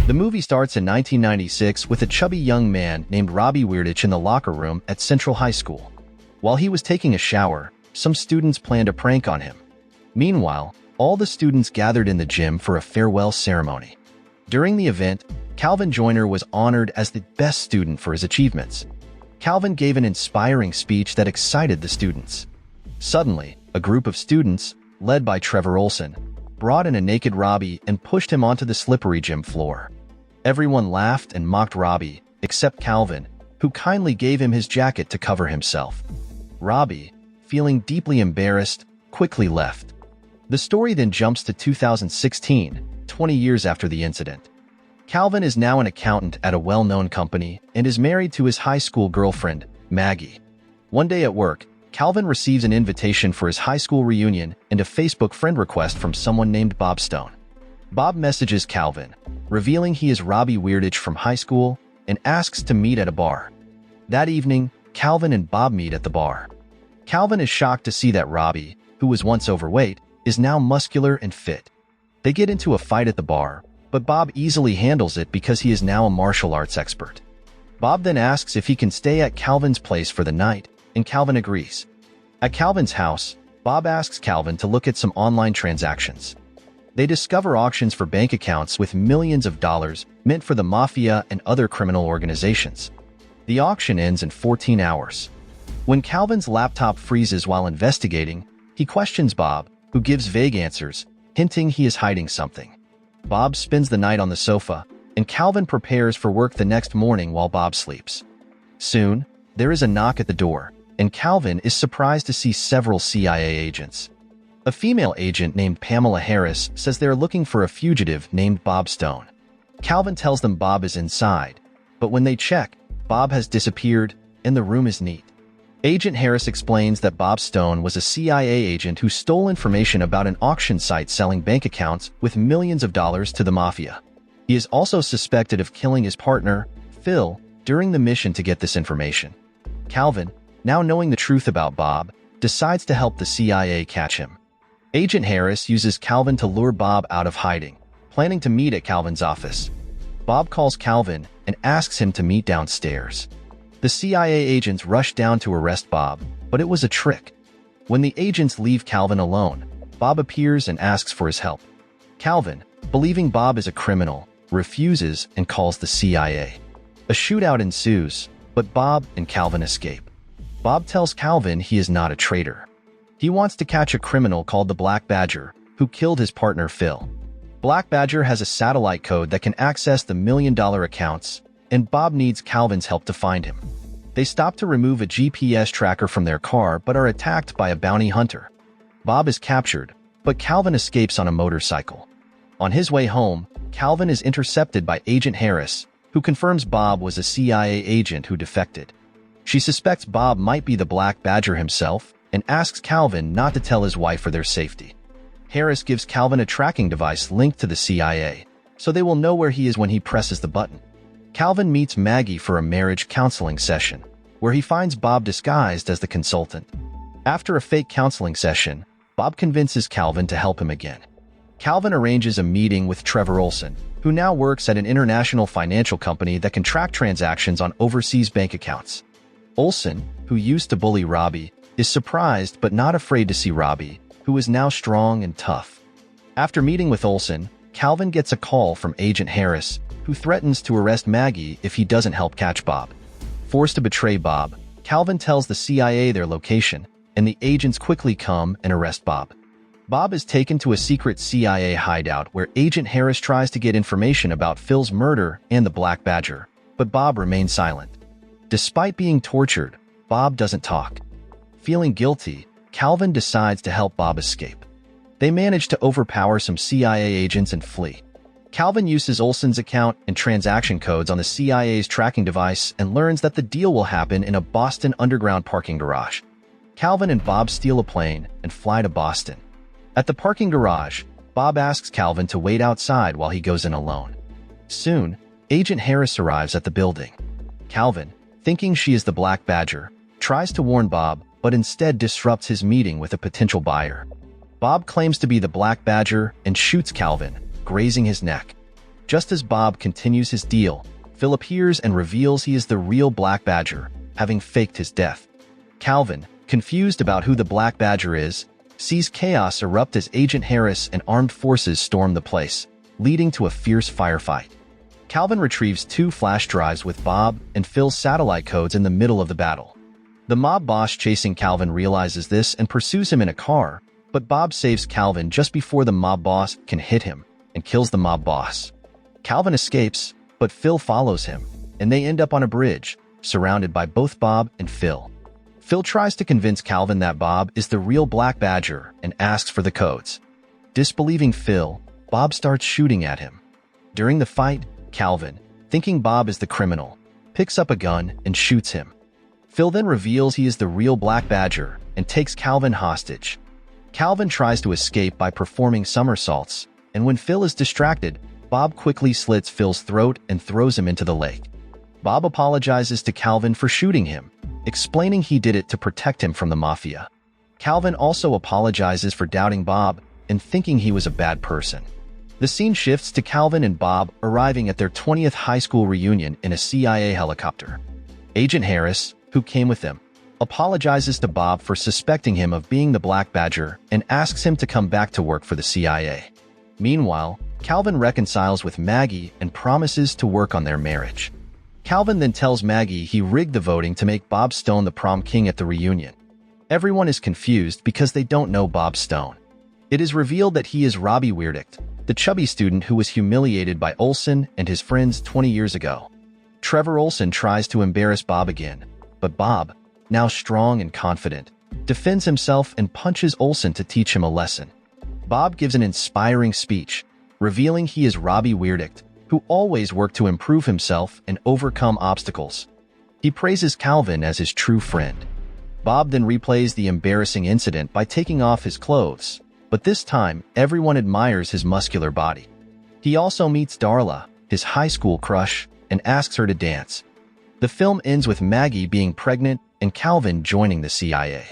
The movie starts in 1996 with a chubby young man named Robbie Weirdich in the locker room at Central High School. While he was taking a shower, some students planned a prank on him. Meanwhile, all the students gathered in the gym for a farewell ceremony. During the event, Calvin Joyner was honored as the best student for his achievements. Calvin gave an inspiring speech that excited the students. Suddenly, a group of students, led by Trevor Olson, brought in a naked Robbie and pushed him onto the slippery gym floor. Everyone laughed and mocked Robbie, except Calvin, who kindly gave him his jacket to cover himself. Robbie, feeling deeply embarrassed, quickly left. The story then jumps to 2016, 20 years after the incident. Calvin is now an accountant at a well-known company and is married to his high school girlfriend, Maggie. One day at work, Calvin receives an invitation for his high school reunion and a Facebook friend request from someone named Bob Stone. Bob messages Calvin, revealing he is Robbie Weirdich from high school, and asks to meet at a bar. That evening, Calvin and Bob meet at the bar. Calvin is shocked to see that Robbie, who was once overweight, is now muscular and fit. They get into a fight at the bar, but Bob easily handles it because he is now a martial arts expert. Bob then asks if he can stay at Calvin's place for the night, and Calvin agrees. At Calvin's house, Bob asks Calvin to look at some online transactions. They discover auctions for bank accounts with millions of dollars meant for the mafia and other criminal organizations. The auction ends in 14 hours. When Calvin's laptop freezes while investigating, he questions Bob, who gives vague answers, hinting he is hiding something. Bob spends the night on the sofa, and Calvin prepares for work the next morning while Bob sleeps. Soon, there is a knock at the door, and Calvin is surprised to see several CIA agents. A female agent named Pamela Harris says they are looking for a fugitive named Bob Stone. Calvin tells them Bob is inside, but when they check, Bob has disappeared, and the room is neat. Agent Harris explains that Bob Stone was a CIA agent who stole information about an auction site selling bank accounts with millions of dollars to the mafia. He is also suspected of killing his partner, Phil, during the mission to get this information. Calvin, now knowing the truth about Bob, decides to help the CIA catch him. Agent Harris uses Calvin to lure Bob out of hiding, planning to meet at Calvin's office. Bob calls Calvin and asks him to meet downstairs. The CIA agents rush down to arrest Bob, but it was a trick. When the agents leave Calvin alone, Bob appears and asks for his help. Calvin, believing Bob is a criminal, refuses and calls the CIA. A shootout ensues, but Bob and Calvin escape. Bob tells Calvin he is not a traitor. He wants to catch a criminal called the Black Badger, who killed his partner Phil. Black Badger has a satellite code that can access the million-dollar accounts, and Bob needs Calvin's help to find him. They stop to remove a GPS tracker from their car but are attacked by a bounty hunter. Bob is captured, but Calvin escapes on a motorcycle. On his way home, Calvin is intercepted by Agent Harris, who confirms Bob was a CIA agent who defected. She suspects Bob might be the Black Badger himself and asks Calvin not to tell his wife for their safety. Harris gives Calvin a tracking device linked to the CIA, so they will know where he is when he presses the button. Calvin meets Maggie for a marriage counseling session, where he finds Bob disguised as the consultant. After a fake counseling session, Bob convinces Calvin to help him again. Calvin arranges a meeting with Trevor Olson, who now works at an international financial company that can track transactions on overseas bank accounts. Olson, who used to bully Robbie, is surprised but not afraid to see Robbie, who is now strong and tough. After meeting with Olson, Calvin gets a call from Agent Harris, who threatens to arrest Maggie if he doesn't help catch Bob. Forced to betray Bob, Calvin tells the CIA their location, and the agents quickly come and arrest Bob. Bob is taken to a secret CIA hideout where Agent Harris tries to get information about Phil's murder and the Black Badger, but Bob remains silent. Despite being tortured, Bob doesn't talk. Feeling guilty, Calvin decides to help Bob escape. They manage to overpower some CIA agents and flee. Calvin uses Olson's account and transaction codes on the CIA's tracking device and learns that the deal will happen in a Boston underground parking garage. Calvin and Bob steal a plane and fly to Boston. At the parking garage, Bob asks Calvin to wait outside while he goes in alone. Soon, Agent Harris arrives at the building. Calvin, thinking she is the Black Badger, tries to warn Bob, but instead disrupts his meeting with a potential buyer. Bob claims to be the Black Badger and shoots Calvin, grazing his neck. Just as Bob continues his deal, Phil appears and reveals he is the real Black Badger, having faked his death. Calvin, confused about who the Black Badger is, sees chaos erupt as Agent Harris and armed forces storm the place, leading to a fierce firefight. Calvin retrieves 2 flash drives with Bob and Phil's satellite codes in the middle of the battle. The mob boss chasing Calvin realizes this and pursues him in a car, but Bob saves Calvin just before the mob boss can hit him and kills the mob boss. Calvin escapes, but Phil follows him, and they end up on a bridge, surrounded by both Bob and Phil. Phil tries to convince Calvin that Bob is the real Black Badger and asks for the codes. Disbelieving Phil, Bob starts shooting at him. During the fight, Calvin, thinking Bob is the criminal, picks up a gun and shoots him. Phil then reveals he is the real Black Badger and takes Calvin hostage. Calvin tries to escape by performing somersaults, and when Phil is distracted, Bob quickly slits Phil's throat and throws him into the lake. Bob apologizes to Calvin for shooting him, explaining he did it to protect him from the mafia. Calvin also apologizes for doubting Bob and thinking he was a bad person. The scene shifts to Calvin and Bob arriving at their 20th high school reunion in a CIA helicopter. Agent Harris, who came with them, apologizes to Bob for suspecting him of being the Black Badger and asks him to come back to work for the CIA. Meanwhile, Calvin reconciles with Maggie and promises to work on their marriage. Calvin then tells Maggie he rigged the voting to make Bob Stone the prom king at the reunion. Everyone is confused because they don't know Bob Stone. It is revealed that he is Robbie Weirdicht, the chubby student who was humiliated by Olsen and his friends 20 years ago. Trevor Olsen tries to embarrass Bob again, but Bob, now strong and confident, defends himself and punches Olsen to teach him a lesson. Bob gives an inspiring speech, revealing he is Robbie Weirdicht, who always worked to improve himself and overcome obstacles. He praises Calvin as his true friend. Bob then replays the embarrassing incident by taking off his clothes, but this time everyone admires his muscular body. He also meets Darla, his high school crush, and asks her to dance. The film ends with Maggie being pregnant and Calvin joining the CIA.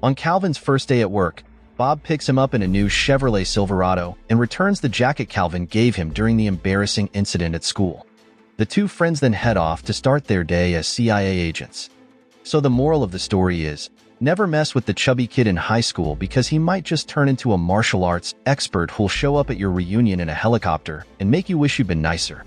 On Calvin's first day at work, Bob picks him up in a new Chevrolet Silverado and returns the jacket Calvin gave him during the embarrassing incident at school. The 2 friends then head off to start their day as CIA agents. So the moral of the story is, never mess with the chubby kid in high school because he might just turn into a martial arts expert who'll show up at your reunion in a helicopter and make you wish you'd been nicer.